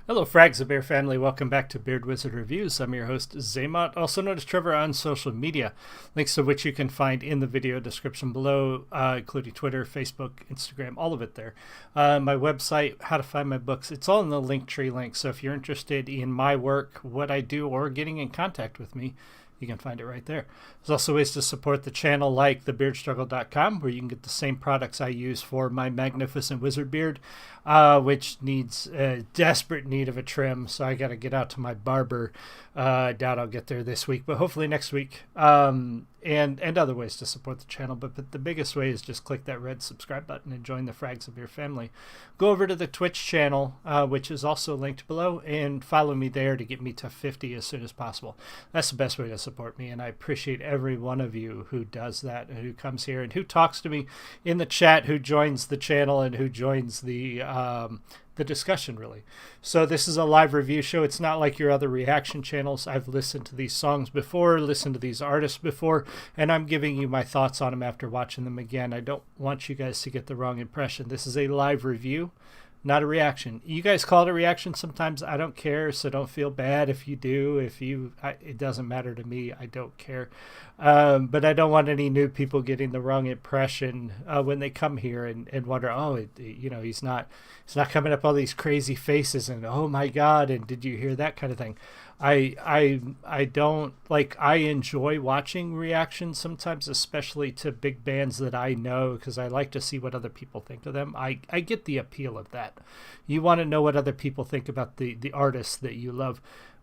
Hello, Frags of Bear family. Welcome back to Beard Wizard Reviews. I'm your host, Zaymot, also known as Trevor on social media, links to which you can find in the video description below, including Twitter, Facebook, Instagram, all of it there. My website, how to find my books, it's all in the Linktree link. So if you're interested in my work, what I do, or getting in contact with me, you can find it right there. There's also ways to support the channel like thebeardstruggle.com, where you can get the same products I use for my magnificent wizard beard, which needs a desperate need of a trim. So I got to get out to my barber. I doubt I'll get there this week, but hopefully next week. And other ways to support the channel. But the biggest way is just click that red subscribe button and join the Frags of Bear family. Go over to the Twitch channel, which is also linked below, and follow me there to get me to 50 as soon as possible. That's the best way to support me, and I appreciate every one of you who does that, and who comes here and who talks to me in the chat, who joins the channel, and who joins the discussion, really. So this is a live review show. It's not like your other reaction channels. I've listened to these songs before, listened to these artists before, and I'm giving you my thoughts on them after watching them again. I don't want you guys to get the wrong impression. This is a live review, not a reaction. You guys call it a reaction sometimes. I don't care, so don't feel bad if you do. It doesn't matter to me. I don't care. But I don't want any new people getting the wrong impression when they come here and wonder, oh, he's not coming up all these crazy faces and oh my God, and did you hear that kind of thing? I don't like. I enjoy watching reactions sometimes, especially to big bands that I know, because I like to see what other people think of them. I get the appeal of that. You want to know what other people think about the artists that you love.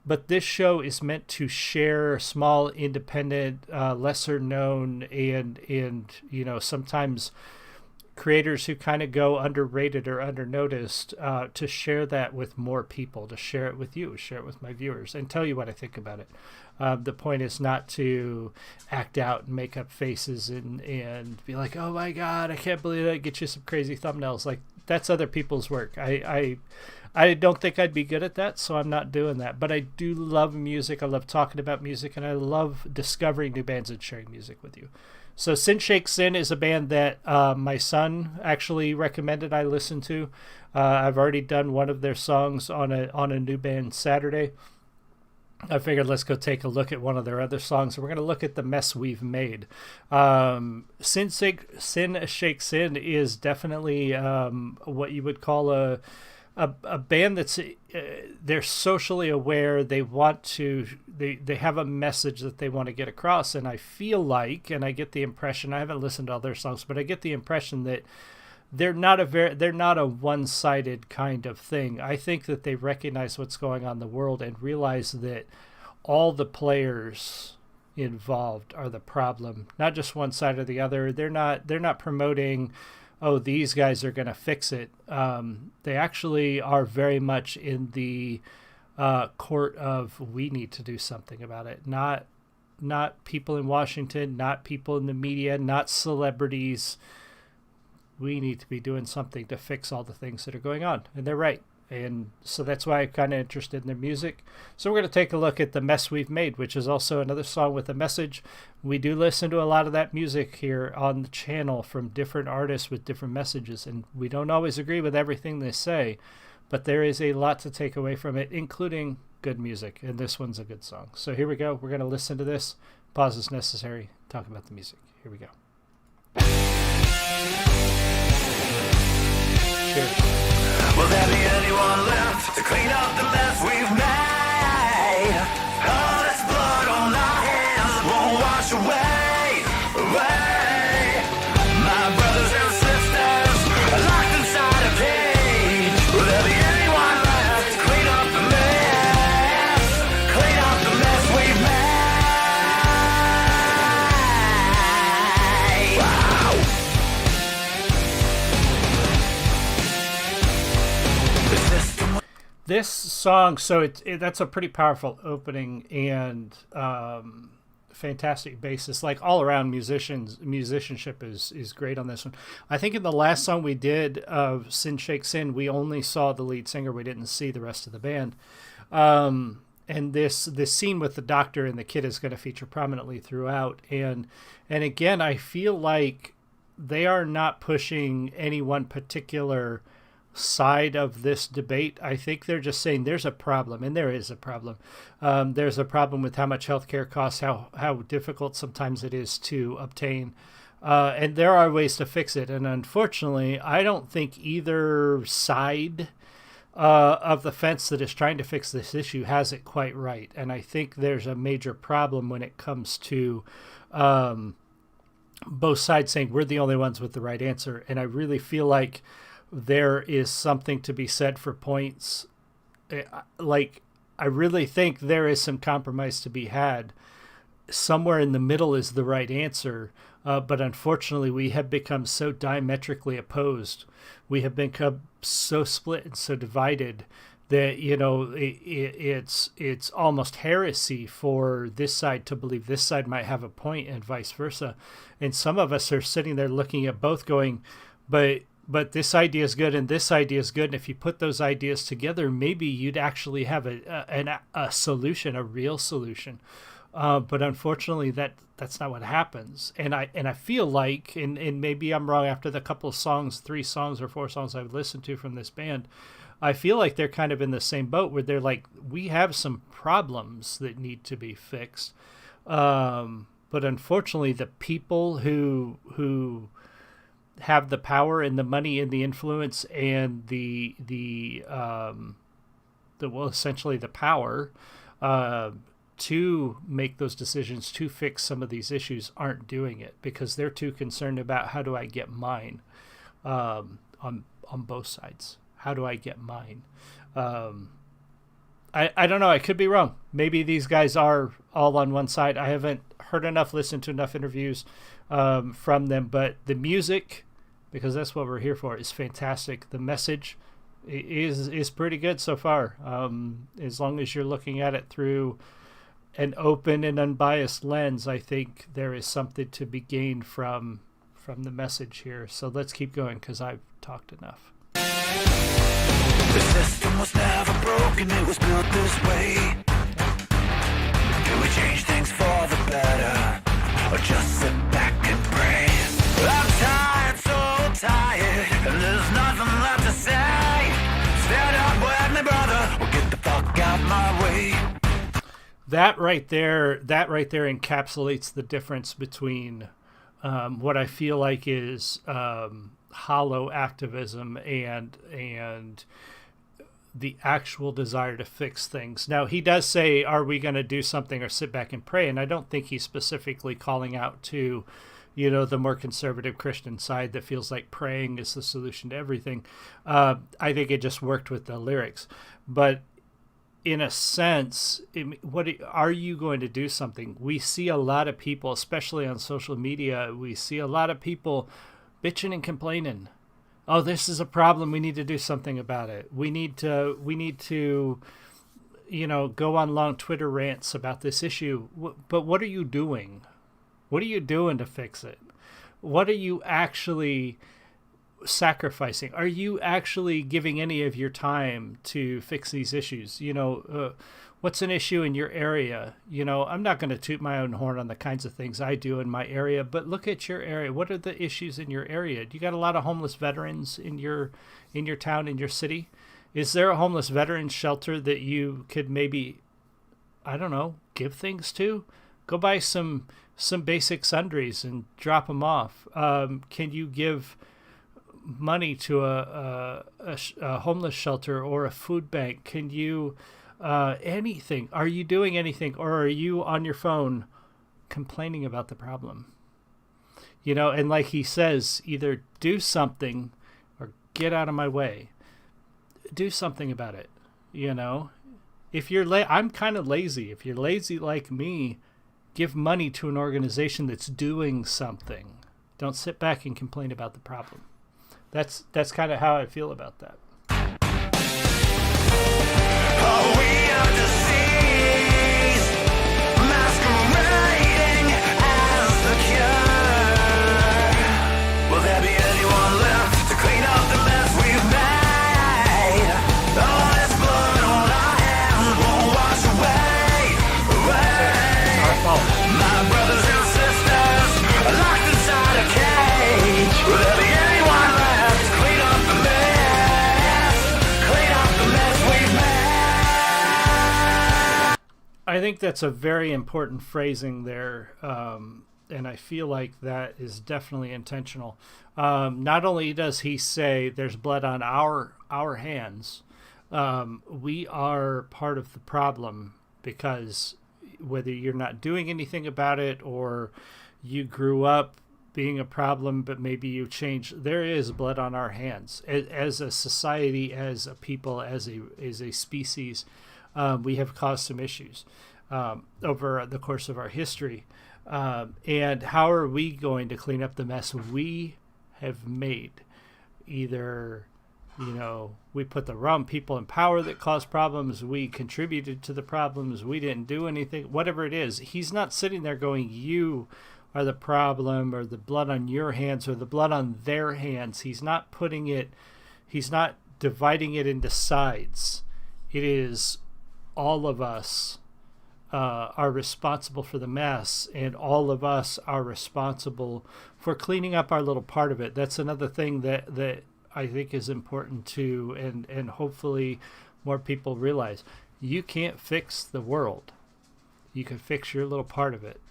But this show is meant to share small, independent, lesser known, and sometimes creators who kind of go underrated or undernoticed, to share that with more people, to share it with you, share it with my viewers, and tell you what I think about it. The point is not to act out and make up faces and be like, oh my God, I can't believe that, get you some crazy thumbnails. Like, that's other people's work. I don't think I'd be good at that, so I'm not doing that. But I do love music. I love talking about music, and I love discovering new bands and sharing music with you. So Sin Shake Sin is a band that my son actually recommended I listen to. I've already done one of their songs on a new band Saturday. I figured let's go take a look at one of their other songs. We're going to look at The Mess We've Made. Sin Shake Sin is definitely what you would call a band that's they're socially aware. They want to they have a message that they want to get across, and I feel like, and I get the impression, I haven't listened to all their songs, but I get the impression that they're not a one-sided kind of thing. I think that they recognize what's going on in the world and realize that all the players involved are the problem, not just one side or the other. They're not promoting, oh, these guys are going to fix it. They actually are very much in the court of, we need to do something about it. Not people in Washington, not people in the media, not celebrities. We need to be doing something to fix all the things that are going on. And they're right. And so that's why I'm kind of interested in their music. So we're going to take a look at The Mess We've Made, which is also another song with a message. We do listen to a lot of that music here on the channel from different artists with different messages, and we don't always agree with everything they say, but there is a lot to take away from it, including good music, and this one's a good song. So here we go. We're going to listen to this. Pause is necessary. Talk about the music. Here we go. Cheers. Will there be anyone left to clean up the mess we've made? All this blood on our hands won't wash away. My brothers and sisters are locked inside a cage. Will there be anyone left to clean up the mess? Clean up the mess we've made. Wow. This song, so that's a pretty powerful opening and fantastic basis. Like, all around musicianship is great on this one. I think in the last song we did of Sin Shake Sin, we only saw the lead singer. We didn't see the rest of the band. And this scene with the doctor and the kid is going to feature prominently throughout. And again, I feel like they are not pushing any one particular side of this debate. I think they're just saying there's a problem, and there is a problem. There's a problem with how much healthcare costs, how difficult sometimes it is to obtain, and there are ways to fix it. And unfortunately, I don't think either side of the fence that is trying to fix this issue has it quite right. And I think there's a major problem when it comes to both sides saying we're the only ones with the right answer. And I really feel like there is something to be said for points. Like, I really think there is some compromise to be had. Somewhere in the middle is the right answer. But unfortunately, we have become so diametrically opposed. We have become so split and so divided that, you know, it's almost heresy for this side to believe this side might have a point and vice versa. And some of us are sitting there looking at both going, but this idea is good and this idea is good. And if you put those ideas together, maybe you'd actually have a solution, a real solution. But unfortunately, that's not what happens. And I feel like, and maybe I'm wrong after the couple of songs, 3 songs or 4 songs I've listened to from this band, I feel like they're kind of in the same boat where they're like, we have some problems that need to be fixed. But unfortunately, the people who have the power and the money and the influence and essentially the power to make those decisions to fix some of these issues aren't doing it because they're too concerned about how do I get mine on both sides. How do I get mine? I don't know. I could be wrong. Maybe these guys are all on one side. I haven't heard enough, listened to enough interviews from them, but the music, because that's what we're here for, is fantastic. The message is pretty good so far. As long as you're looking at it through an open and unbiased lens, I think there is something to be gained from the message here. So let's keep going because I've talked enough. The system was never broken, it was built this way. Do we change things for the better, or just sit back and pray? I'm tired, so tired, and there's nothing left to say. Stand up with me, brother, or get the fuck out my way. That right there encapsulates the difference between what I feel like is hollow activism and the actual desire to fix things. Now, he does say, are we going to do something or sit back and pray? And I don't think he's specifically calling out to, you know, the more conservative Christian side that feels like praying is the solution to everything. I think it just worked with the lyrics. But in a sense, are you going to do something? We see a lot of people, especially on social media, we see a lot of people bitching and complaining. Oh, this is a problem. We need to do something about it. We need to, you know, go on long Twitter rants about this issue. But what are you doing? What are you doing to fix it? What are you actually sacrificing? Are you actually giving any of your time to fix these issues? You know, what's an issue in your area? You know, I'm not going to toot my own horn on the kinds of things I do in my area, but look at your area. What are the issues in your area? Do you got a lot of homeless veterans in your town, in your city? Is there a homeless veterans shelter that you could maybe, I don't know, give things to? Go buy some basic sundries and drop them off. Can you give money to a homeless shelter or a food bank? Can you anything? Are you doing anything, or are you on your phone complaining about the problem? You know, and like he says, either do something or get out of my way. Do something about it. You know, if you're I'm kind of lazy. If you're lazy like me, give money to an organization that's doing something. Don't sit back and complain about the problem. That's kind of how I feel about that. Oh, we are disease, masquerading as the cure. Will there be anyone left to clean up the mess we've made? All this blood on our hands won't wash away. My brothers and sisters are locked inside a cage. Will there be anyone left to clean up the mess? I think that's a very important phrasing there, and I feel like that is definitely intentional. Not only does he say there's blood on our hands, we are part of the problem, because whether you're not doing anything about it or you grew up being a problem, but maybe you changed, there is blood on our hands as a society, as a people, as a species. We have caused some issues over the course of our history. And how are we going to clean up the mess we have made? Either, we put the wrong people in power that caused problems, we contributed to the problems, we didn't do anything, whatever it is. He's not sitting there going, you are the problem, or the blood on your hands, or the blood on their hands. He's not dividing it into sides. It is all of us are responsible for the mess, and all of us are responsible for cleaning up our little part of it. That's another thing that I think is important too, and hopefully more people realize. You can't fix the world. You can fix your little part of it.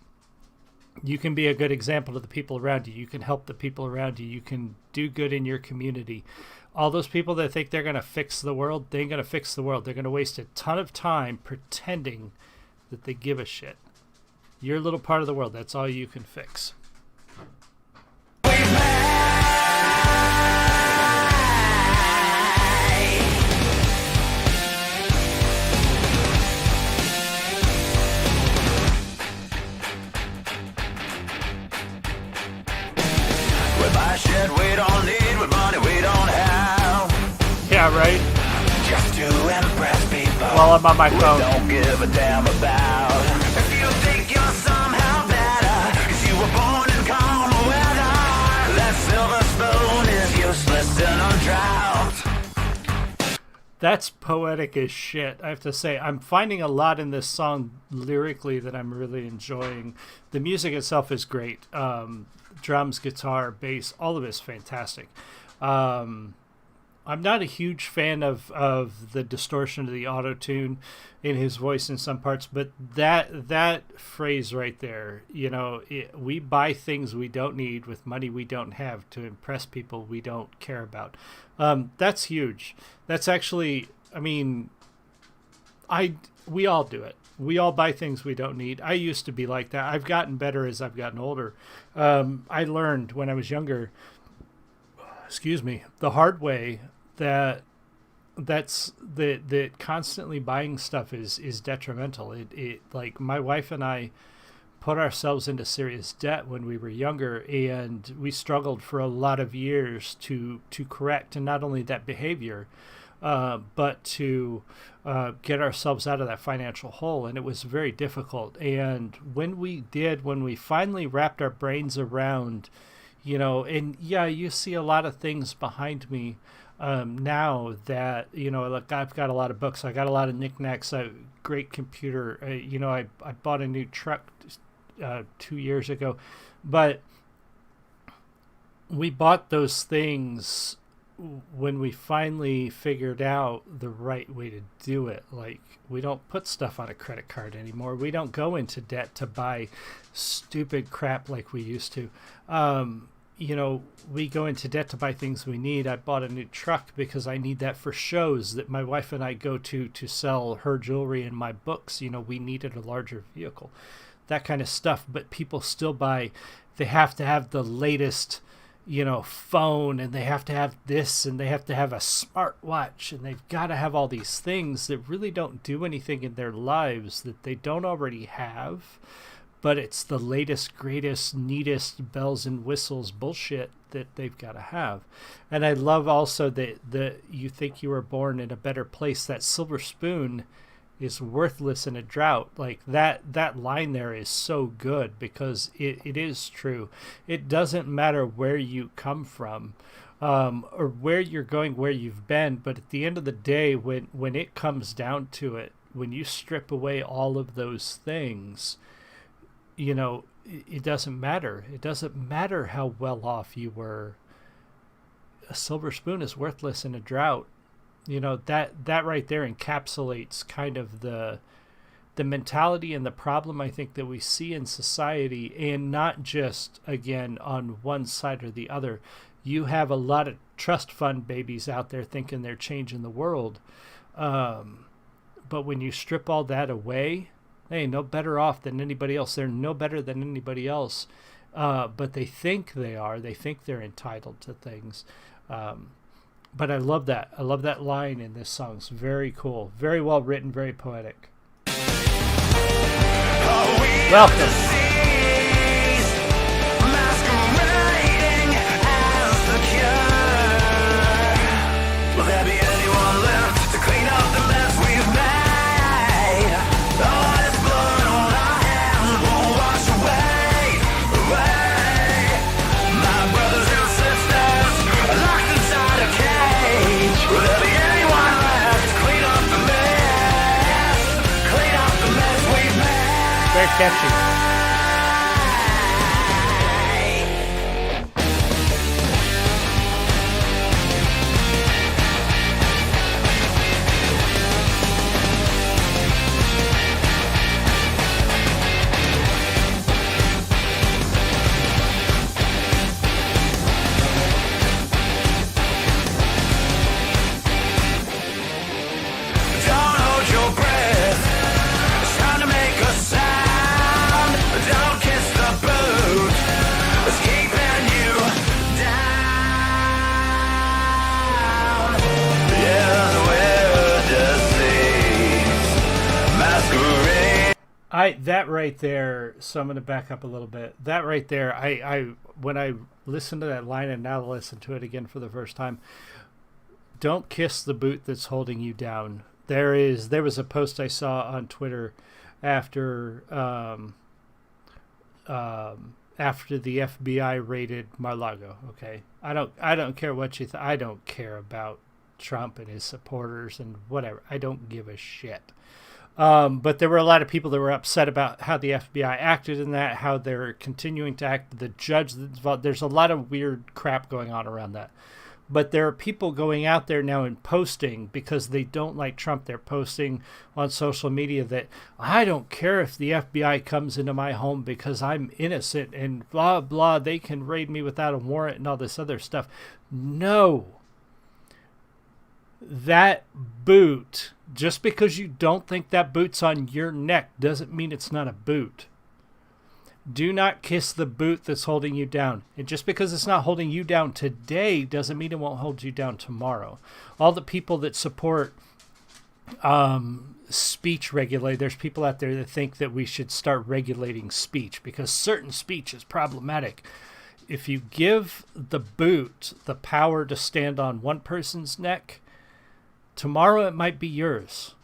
You can be a good example to the people around you. You can help the people around you. You can do good in your community. All those people that think they're going to fix the world, they ain't going to fix the world. They're going to waste a ton of time pretending that they give a shit. Your little part of the world, that's all you can fix. Shit we don't need, with money we don't have. Yeah, right? Just to impress people. While I'm on my phone. Don't give a damn about. If you think you're somehow better, 'cause you were born in calm weather, that silver spoon is useless in a drought. That's poetic as shit, I have to say. I'm finding a lot in this song lyrically that I'm really enjoying. The music itself is great. Drums, guitar, bass, all of it is fantastic. I'm not a huge fan of the distortion of the auto-tune in his voice in some parts, but that phrase right there, we buy things we don't need with money we don't have to impress people we don't care about. That's huge. That's actually, we all do it. We all buy things we don't need. I used to be like that. I've gotten better as I've gotten older. I learned when I was younger, the hard way that constantly buying stuff is detrimental. It like my wife and I put ourselves into serious debt when we were younger, and we struggled for a lot of years to correct, and not only that behavior, but to get ourselves out of that financial hole. And it was very difficult. And when we finally wrapped our brains around, you see a lot of things behind me now that, like I've got a lot of books, I got a lot of knickknacks, a great computer, I bought a new truck 2 years ago, but we bought those things when we finally figured out the right way to do it. Like, we don't put stuff on a credit card anymore. We don't go into debt to buy stupid crap like we used to. We go into debt to buy things we need. I bought a new truck because I need that for shows that my wife and I go to sell her jewelry and my books. We needed a larger vehicle, that kind of stuff. But people still buy, they have to have the latest phone, and they have to have this, and they have to have a smartwatch, and they've got to have all these things that really don't do anything in their lives that they don't already have, but it's the latest, greatest, neatest bells and whistles bullshit that they've got to have. And I love also that you think you were born in a better place. That silver spoon is worthless in a drought. Like that line there is so good, because it is true. It doesn't matter where you come from, or where you're going, where you've been, but at the end of the day, when it comes down to it, when you strip away all of those things, it doesn't matter. It doesn't matter how well off you were. A silver spoon is worthless in a drought. That right there encapsulates kind of the the mentality and the problem I think that we see in society, and not just, again, on one side or the other. You have a lot of trust fund babies out there thinking they're changing the world. But when you strip all that away, they no better off than anybody else. They're no better than anybody else. But they think they are. They think they're entitled to things. But I love that. I love that line in this song. It's very cool. Very well written. Very poetic. Welcome. Very catchy. That right there, so I'm going to back up a little bit. That right there, I when I listened to that line and now listen to it again for the first time, don't kiss the boot that's holding you down. There was a post I saw on Twitter after the FBI raided Mar-a-Lago. Okay, I don't care what you I don't care about Trump and his supporters and whatever. I don't give a shit. But there were a lot of people that were upset about how the FBI acted in that, how they're continuing to act. The judge, there's a lot of weird crap going on around that. But there are people going out there now and posting because they don't like Trump. They're posting on social media that I don't care if the FBI comes into my home because I'm innocent and blah, blah. They can raid me without a warrant and all this other stuff. No. That boot, just because you don't think that boot's on your neck doesn't mean it's not a boot. Do not kiss the boot that's holding you down. And just because it's not holding you down today doesn't mean it won't hold you down tomorrow. All the people that support speech regulate, there's people out there that think that we should start regulating speech because certain speech is problematic. If you give the boot the power to stand on one person's neck, tomorrow it might be yours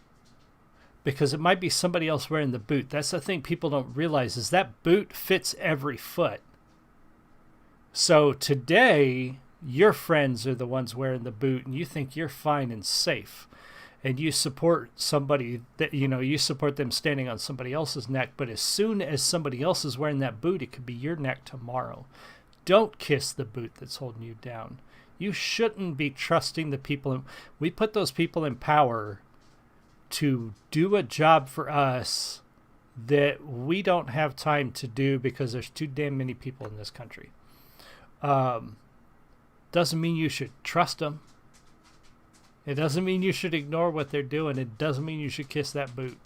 because it might be somebody else wearing the boot. That's the thing people don't realize is that boot fits every foot. So today, your friends are the ones wearing the boot and you think you're fine and safe. And you support somebody that, you support them standing on somebody else's neck. But as soon as somebody else is wearing that boot, it could be your neck tomorrow. Don't kiss the boot that's holding you down. You shouldn't be trusting the people. We put those people in power to do a job for us that we don't have time to do because there's too damn many people in this country. Doesn't mean you should trust them. It doesn't mean you should ignore what they're doing. It doesn't mean you should kiss that boot.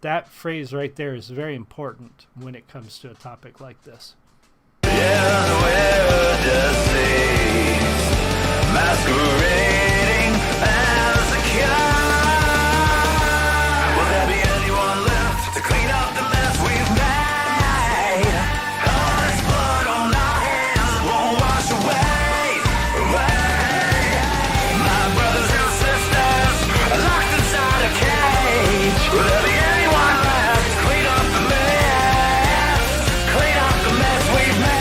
That phrase right there is very important when it comes to a topic like this. Yeah, we're deceased, masquerading as a cure. Will there be anyone left to clean up the mess we've made? All this blood on our hands won't wash away. My brothers and sisters are locked inside a cage. Will there be anyone left to clean up the mess? Clean up the mess we've made.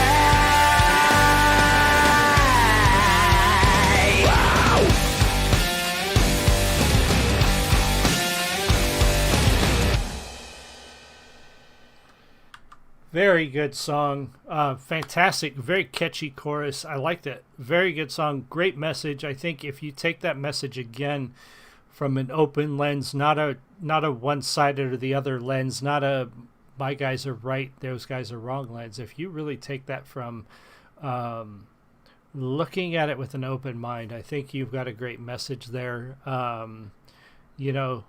Very good song. Fantastic. Very catchy chorus. I liked it. Very good song. Great message. I think if you take that message again from an open lens, not a one-sided or the other lens, not a my guys are right, those guys are wrong lens. If you really take that from looking at it with an open mind, I think you've got a great message there. You know,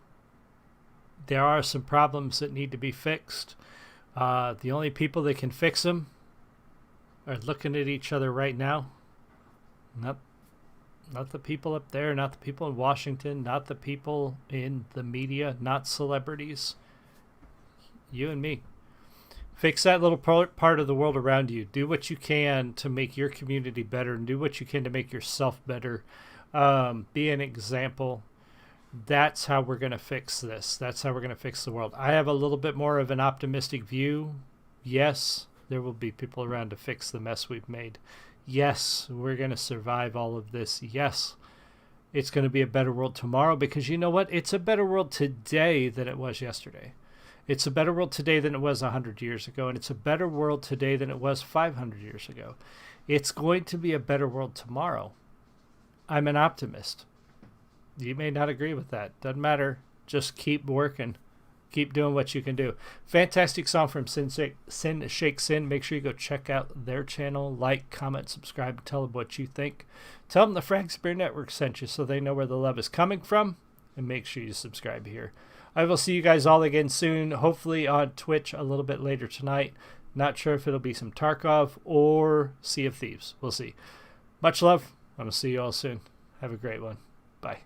there are some problems that need to be fixed. The only people that can fix them are looking at each other right now. Not the people up there, not the people in Washington, not the people in the media, not celebrities. You and me. Fix that little part of the world around you. Do what you can to make your community better, and do what you can to make yourself better. Be an example. That's how we're going to fix this. That's how we're going to fix the world. I have a little bit more of an optimistic view. Yes, there will be people around to fix the mess we've made. Yes, we're going to survive all of this. Yes, it's going to be a better world tomorrow, because you know what? It's a better world today than it was yesterday. It's a better world today than it was 100 years ago, and it's a better world today than it was 500 years ago. It's going to be a better world tomorrow. I'm an optimist. You may not agree with that. Doesn't matter. Just keep working. Keep doing what you can do. Fantastic song from Sin Shake Sin. Make sure you go check out their channel. Like, comment, subscribe, tell them what you think. Tell them the Frank Spear Network sent you so they know where the love is coming from. And make sure you subscribe here. I will see you guys all again soon. Hopefully on Twitch a little bit later tonight. Not sure if it'll be some Tarkov or Sea of Thieves. We'll see. Much love. I'm going to see you all soon. Have a great one. Bye.